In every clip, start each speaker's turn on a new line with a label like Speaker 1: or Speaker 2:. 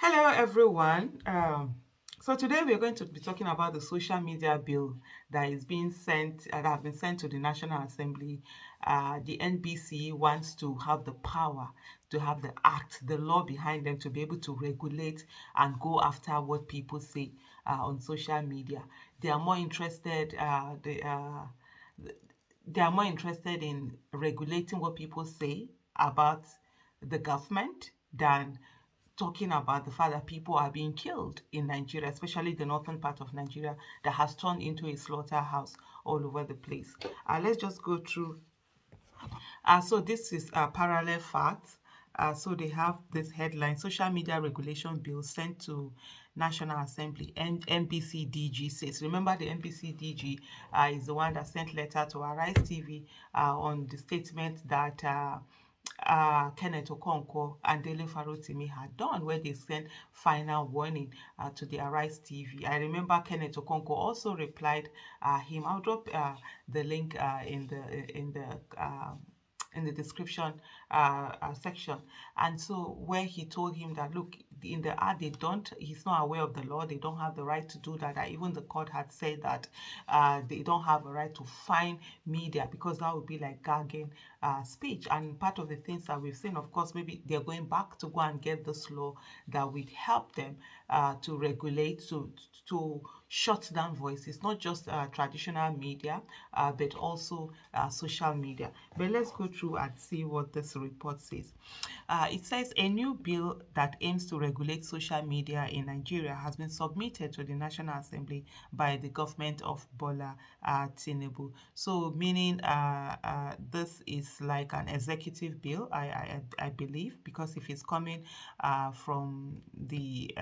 Speaker 1: Hello, everyone. So today we are going to be talking about the social media bill that is being sent, that have been sent to the National Assembly. The NBC wants to have the power, to have the act, the law behind them to be able to regulate and go after what people say on social media. They are more interested. They are more interested in regulating what people say about the government than talking about the fact that people are being killed in Nigeria, especially the northern part of Nigeria that has turned into a slaughterhouse all over the place. Let's just go through. So this is parallel facts. So they have this headline: Social Media Regulation Bill sent to National Assembly. NBCDG says. Remember, the NBCDG is the one that sent letter to Arise TV on the statement that Kenneth Okonkwo and Dele Farotimi had done, where they sent final warning to the Arise TV. I remember Kenneth Okonkwo also replied him. I'll drop the link in the description section. And so where he told him that, look, in the ad, he's not aware of the law, they don't have the right to do that. Even the court had said that they don't have a right to fine media because that would be like gagging speech. And part of the things that we've seen, of course, maybe they're going back to go and get this law that would help them to regulate, to shut down voices, not just traditional media, but also social media. But let's go through and see what this report says. It says a new bill that aims to regulate social media in Nigeria has been submitted to the National Assembly by the government of Bola Tinubu. So, meaning this is like an executive bill, I believe, because if it's coming from the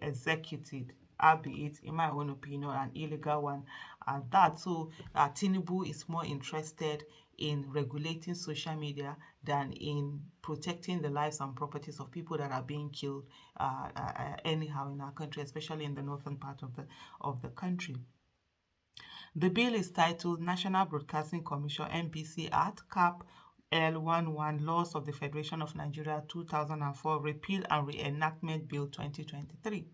Speaker 1: executive, albeit in my own opinion an illegal one at that. So Tinubu is more interested in regulating social media than in protecting the lives and properties of people that are being killed anyhow in our country, especially in the northern part of the country. The bill is titled National Broadcasting Commission (NBC) Act (Cap L11) Laws of the Federation of Nigeria 2004 Repeal and Reenactment Bill 2023.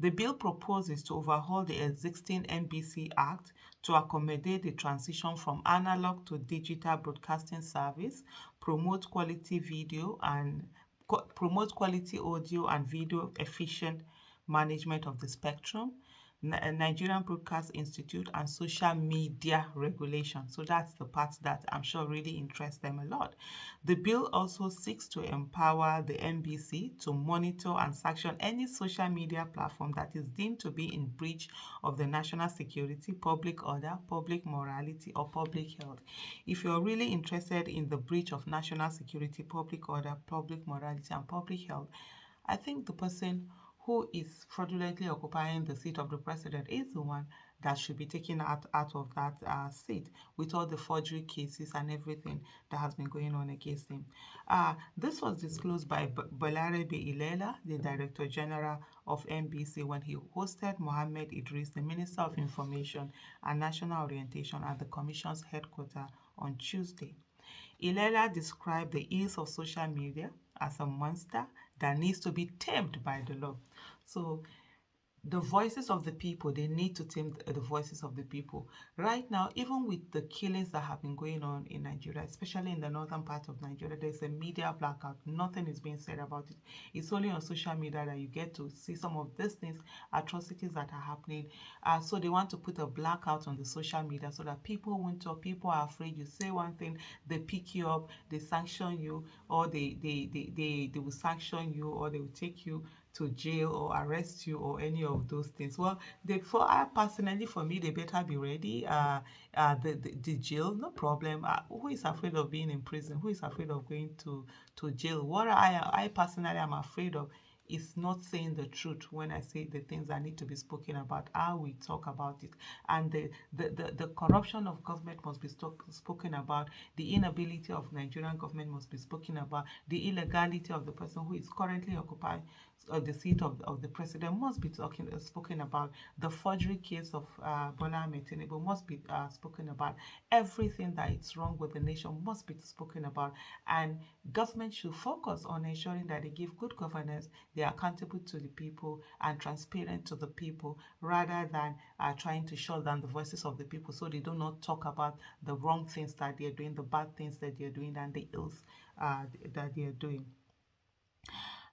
Speaker 1: The bill proposes to overhaul the existing NBC Act to accommodate the transition from analog to digital broadcasting service, promote quality audio and video efficient management of the spectrum, Nigerian Broadcast Institute, and social media regulation. So that's the part that I'm sure really interests them a lot. The bill also seeks to empower the NBC to monitor and sanction any social media platform that is deemed to be in breach of the national security, public order, public morality, or public health. If you're really interested in the breach of national security, public order, public morality, and public health, I think the person who is fraudulently occupying the seat of the president is the one that should be taken out of that seat with all the forgery cases and everything that has been going on against him. This was disclosed by Bolarebe Ilela, the Director General of NBC, when he hosted Mohammed Idris, the Minister of Information and National Orientation, at the Commission's headquarters on Tuesday. Ilela described the ills of social media as a monster that needs to be tamed by the law. So the voices of the people, they need to tame the voices of the people. Right now, even with the killings that have been going on in Nigeria, especially in the northern part of Nigeria, there's a media blackout. Nothing is being said about it. It's only on social media that you get to see some of these things, atrocities that are happening. So they want to put a blackout on the social media so that people won't talk. People are afraid. You say one thing, they pick you up, they sanction you, or they will sanction you, or they will take you to jail or arrest you or any of those things. Well, for I personally, for me, they better be ready. The jail, no problem. Who is afraid of being in prison? Who is afraid of going to jail? What I personally am afraid of is not saying the truth when I say the things that need to be spoken about, how we talk about it. And the corruption of government must be spoken about. The inability of Nigerian government must be spoken about. The illegality of the person who is currently occupying the seat of the president must be spoken about. The forgery case of Bola Ahmed Tinubu must be spoken about. Everything that is wrong with the nation must be spoken about. And government should focus on ensuring that they give good governance, they're accountable to the people and transparent to the people, rather than trying to shut down the voices of the people so they do not talk about the wrong things that they're doing, the bad things that they're doing, and the ills that they're doing.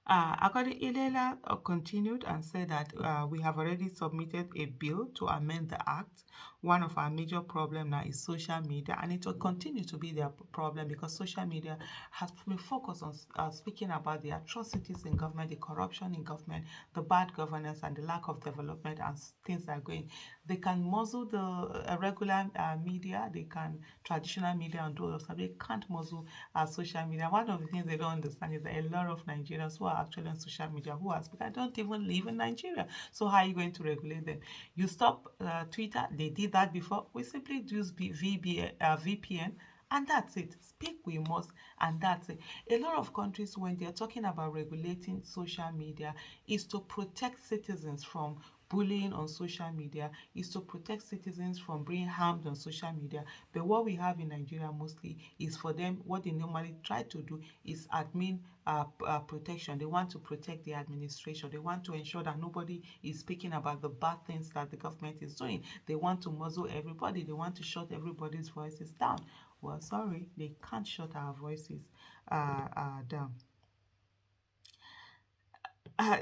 Speaker 1: According, Ilela continued and said that we have already submitted a bill to amend the act. One of our major problems now is social media, and it will continue to be their problem because social media has been focused on speaking about the atrocities in government, the corruption in government, the bad governance, and the lack of development and things that are going. They can muzzle the regular media, they can traditional media and all of that. They can't muzzle social media. One of the things they don't understand is that a lot of Nigerians who are actually on social media who are speaking don't even live in Nigeria. So how are you going to regulate them? You stop Twitter. They did that before. We simply use VPN, and that's it. Speak we must, and that's it. A lot of countries, when they're talking about regulating social media, is to protect citizens from bullying on social media, is to protect citizens from being harmed on social media. But what we have in Nigeria mostly is for them, what they normally try to do is admin protection. They want to protect the administration. They want to ensure that nobody is speaking about the bad things that the government is doing. They want to muzzle everybody. They want to shut everybody's voices down. Well, sorry, they can't shut our voices down. Uh,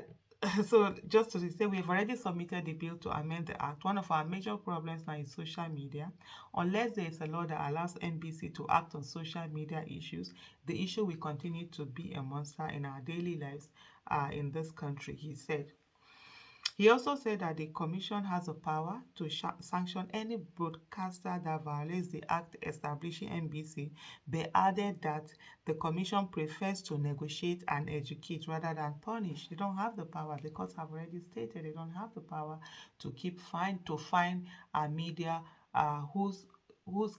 Speaker 1: so just to say, we've already submitted the bill to amend the act. One of our major problems now is social media. Unless there is a law that allows NBC to act on social media issues, the issue will continue to be a monster in our daily lives in this country, he said. He also said that the Commission has the power to sanction any broadcaster that violates the act establishing NBC, but added that the Commission prefers to negotiate and educate rather than punish. They don't have the power. The courts have already stated they don't have the power to fine a media whose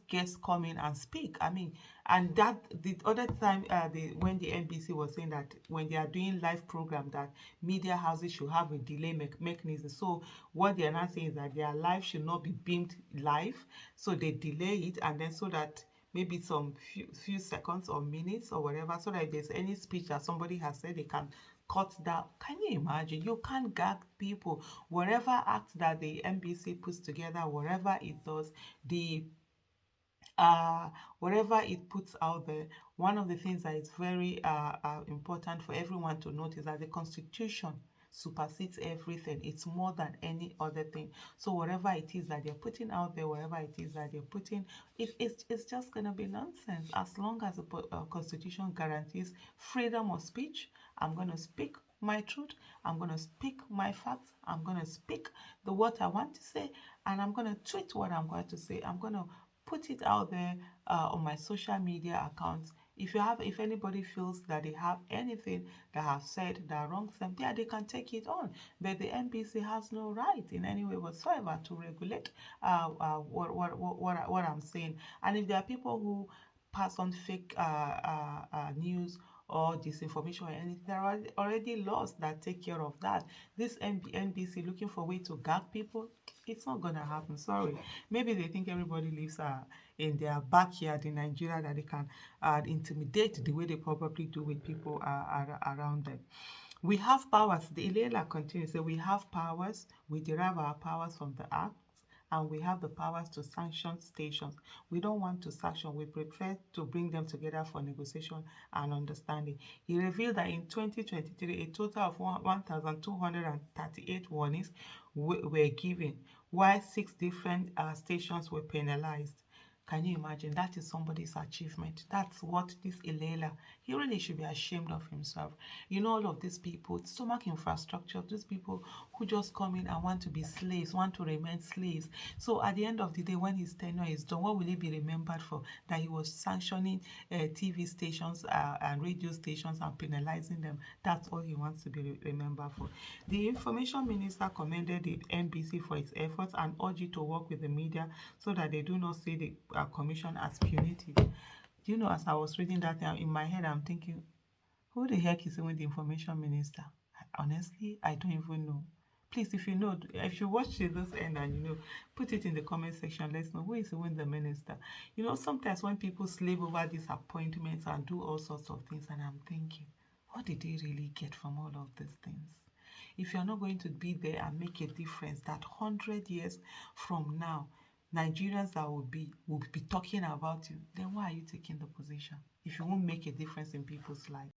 Speaker 1: guests come in and speak. I mean, and that the other time, when the NBC was saying that when they are doing live program, that media houses should have a delay mechanism. So what they are not saying is that their live should not be beamed live, so they delay it, and then so that maybe some few seconds or minutes or whatever, so that if there's any speech that somebody has said, they can cut that. Can you imagine? You can't gag people. Whatever act that the NBC puts together, whatever it does, the uh, whatever it puts out there, one of the things that is very important for everyone to notice that the Constitution supersedes everything. It's more than any other thing. So whatever it is that they're putting out there, whatever it is that they're putting, it's just going to be nonsense. As long as the Constitution guarantees freedom of speech, I'm going to speak my truth. I'm going to speak my facts. I'm going to speak what I want to say, and I'm going to tweet what I'm going to say. I'm going to put it out there on my social media accounts. If anybody feels that they have anything that I have said that wrongs them, yeah, they can take it on. But the NBC has no right in any way whatsoever to regulate what I'm saying. And if there are people who pass on fake news or disinformation or anything, there are already laws that take care of that. This NBC looking for a way to gag people, it's not gonna happen. Sorry. Maybe they think everybody lives in their backyard in Nigeria, that they can intimidate the way they probably do with people around them. We have powers. The Ilela continues, say we have powers. We derive our powers from the act, and we have the powers to sanction stations. We don't want to sanction. We prefer to bring them together for negotiation and understanding. He revealed that in 2023, a total of 1,238 warnings were given, while 6 different stations were penalized. Can you imagine? That is somebody's achievement. That's what this Ilela, he really should be ashamed of himself. You know, all of these people, stomach infrastructure, these people who just come in and want to be slaves, want to remain slaves. So at the end of the day, when his tenure is done, what will he be remembered for? That he was sanctioning TV stations and radio stations and penalizing them. That's all he wants to be remembered for. The information minister commended the NBC for its efforts and urged you to work with the media so that they do not see the commission as punitive. Do you know, as I was reading that, in my head, I'm thinking, who the heck is even the information minister? Honestly, I don't even know. Please, if you know, if you watch this end and you know, put it in the comment section. Let's know who is even the minister. You know, sometimes when people slave over these appointments and do all sorts of things, and I'm thinking, What did they really get from all of these things? If you're not going to be there and make a difference, that 100 years from now, Nigerians that will be talking about you, then why are you taking the position? If you won't make a difference in people's lives.